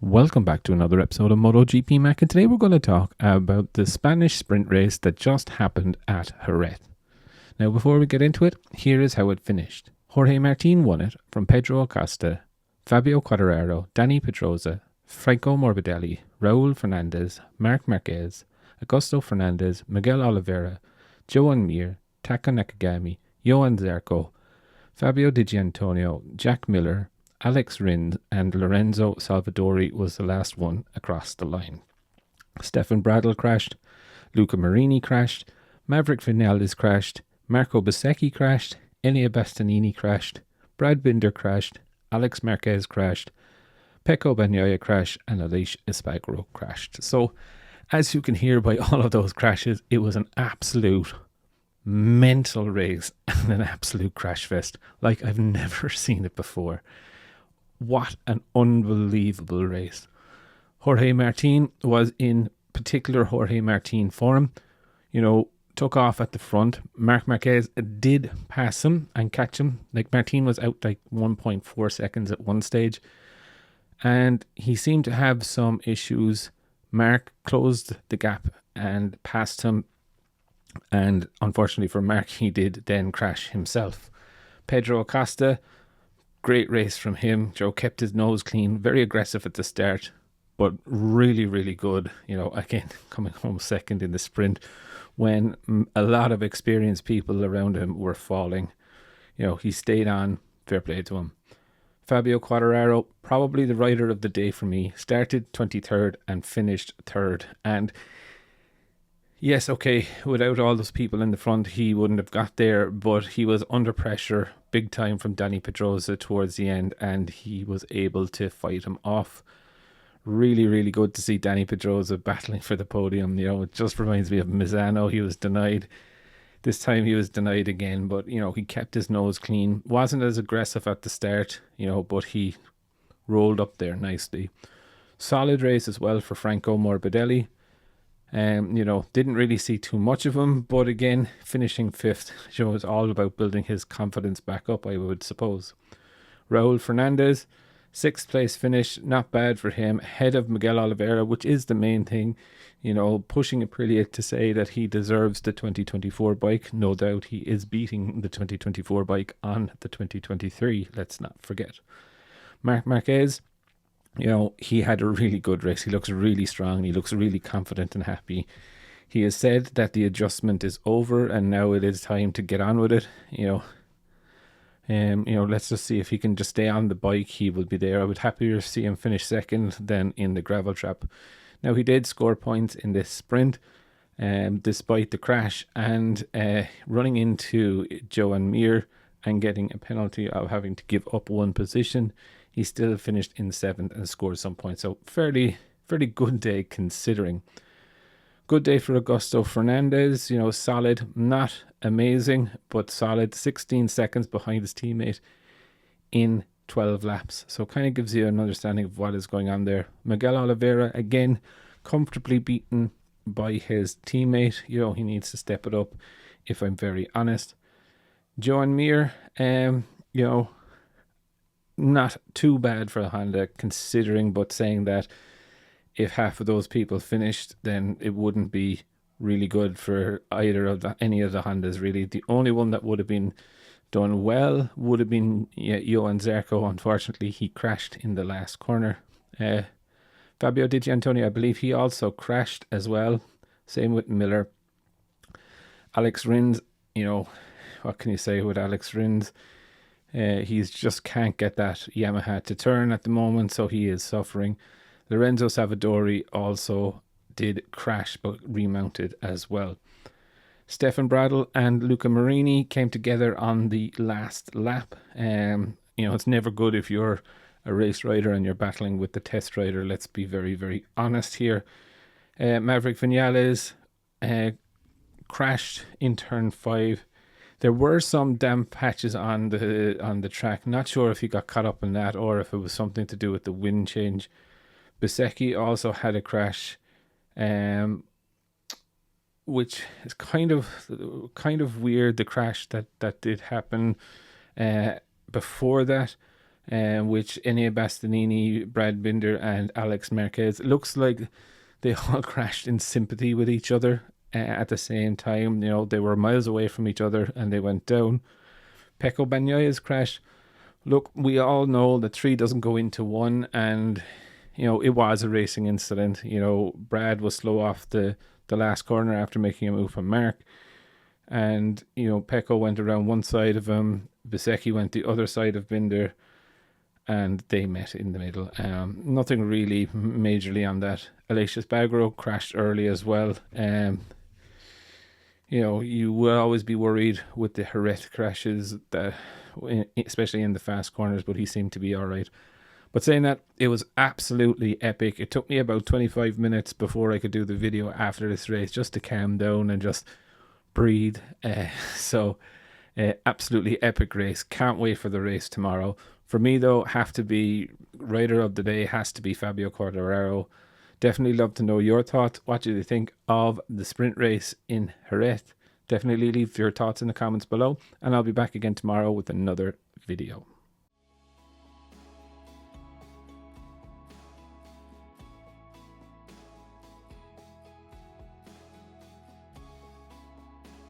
Welcome back to another episode of Motogp Mac, and today we're going to talk about the Spanish sprint race that just happened at Jerez. Now, before we get into it, here is how it finished. Jorge Martin won it from Pedro Acosta, Fabio Quartararo, Dani Pedrosa, Franco Morbidelli, Raul Fernandez, Marc Marquez, Augusto Fernandez, Miguel Oliveira, Joan Mir, Taka Nakagami, Johan Zarco, Fabio Di Gianantonio, Jack Miller, Alex Rins, and Lorenzo Salvadori was the last one across the line. Stefan Bradl crashed, Luca Marini crashed, Maverick Vinales crashed, Marco Bezzecchi crashed, Elia Bastianini crashed, Brad Binder crashed, Alex Marquez crashed, Pecco Bagnaia crashed, and Aleix Espargaro crashed. So, as you can hear by all of those crashes, it was an absolute mental race and an absolute crash fest like I've never seen it before. What an unbelievable race. Jorge Martin was in particular Jorge Martin form. Took off at the front. Marc Marquez did pass him and catch him. Like, Martin was out like 1.4 seconds at one stage. And he seemed to have some issues. Marc closed the gap and passed him. And unfortunately for Marc, he did then crash himself. Pedro Acosta, great race from him. Joe kept his nose clean, very aggressive at the start, but really, really good. Again, coming home second in the sprint when a lot of experienced people around him were falling. He stayed on. Fair play to him. Fabio Quartararo, probably the rider of the day for me, started 23rd and finished 3rd. And yes, okay, without all those people in the front, he wouldn't have got there, but he was under pressure big time from Dani Pedrosa towards the end, and he was able to fight him off. Really, really good to see Dani Pedrosa battling for the podium. It just reminds me of Misano. He was denied. This time he was denied again, but, he kept his nose clean. Wasn't as aggressive at the start, but he rolled up there nicely. Solid race as well for Franco Morbidelli. Didn't really see too much of him, but again, finishing 5th, it's all about building his confidence back up, I would suppose. Raul Fernandez, 6th place finish, not bad for him, ahead of Miguel Oliveira, which is the main thing. Pushing Aprilia to say that he deserves the 2024 bike. No doubt he is beating the 2024 bike on the 2023, let's not forget. Marc Marquez, he had a really good race. He looks really strong. He looks really confident and happy. He has said that the adjustment is over and now it is time to get on with it. Let's just see if he can just stay on the bike. He will be there. I would happier see him finish second than in the gravel trap. Now, he did score points in this sprint, despite the crash and running into Joan Mir and getting a penalty of having to give up one position. He still finished in 7th and scored some points. So fairly good day considering. Good day for Augusto Fernandez. Solid, not amazing, but solid. 16 seconds behind his teammate in 12 laps. So kind of gives you an understanding of what is going on there. Miguel Oliveira, again, comfortably beaten by his teammate. He needs to step it up, if I'm very honest. Joan Mir, not too bad for Honda considering, but saying that if half of those people finished, then it wouldn't be really good for either of any of the Hondas, really. The only one that would have been done well would have been Johan Zarco. Unfortunately, he crashed in the last corner. Fabio Di Gianantonio, I believe he also crashed as well. Same with Miller. Alex Rins, what can you say with Alex Rins? He's just can't get that Yamaha to turn at the moment, so he is suffering. Lorenzo Salvadori also did crash, but remounted as well. Stefan Bradl and Luca Marini came together on the last lap. It's never good if you're a race rider and you're battling with the test rider. Let's be very, very honest here. Maverick Vinales crashed in turn 5. There were some damp patches on the track. Not sure if he got caught up in that or if it was something to do with the wind change. Bezzecchi also had a crash, which is kind of weird. The crash that did happen before that. which Enea Bastianini, Brad Binder, and Alex Marquez. It looks like they all crashed in sympathy with each other at the same time. You know, they were miles away from each other and they went down. Pecco Bagnaglia's crash. Look, we all know that 3 doesn't go into 1, and you know, it was a racing incident. You know, Brad was slow off the last corner after making a move from Mark. And, you know, Pecco went around one side of him. Bisecki went the other side of Binder. And they met in the middle. Nothing really majorly on that. Aleix Espargaro crashed early as well. You know, you will always be worried with the Jerez crashes, that, especially in the fast corners, but he seemed to be all right. But saying that, it was absolutely epic. It took me about 25 minutes before I could do the video after this race just to calm down and just breathe. Absolutely epic race. Can't wait for the race tomorrow. For me, though, have to be rider of the day has to be Fabio Quartararo. Definitely love to know your thoughts. What do you think of the sprint race in Jerez? Definitely leave your thoughts in the comments below, and I'll be back again tomorrow with another video.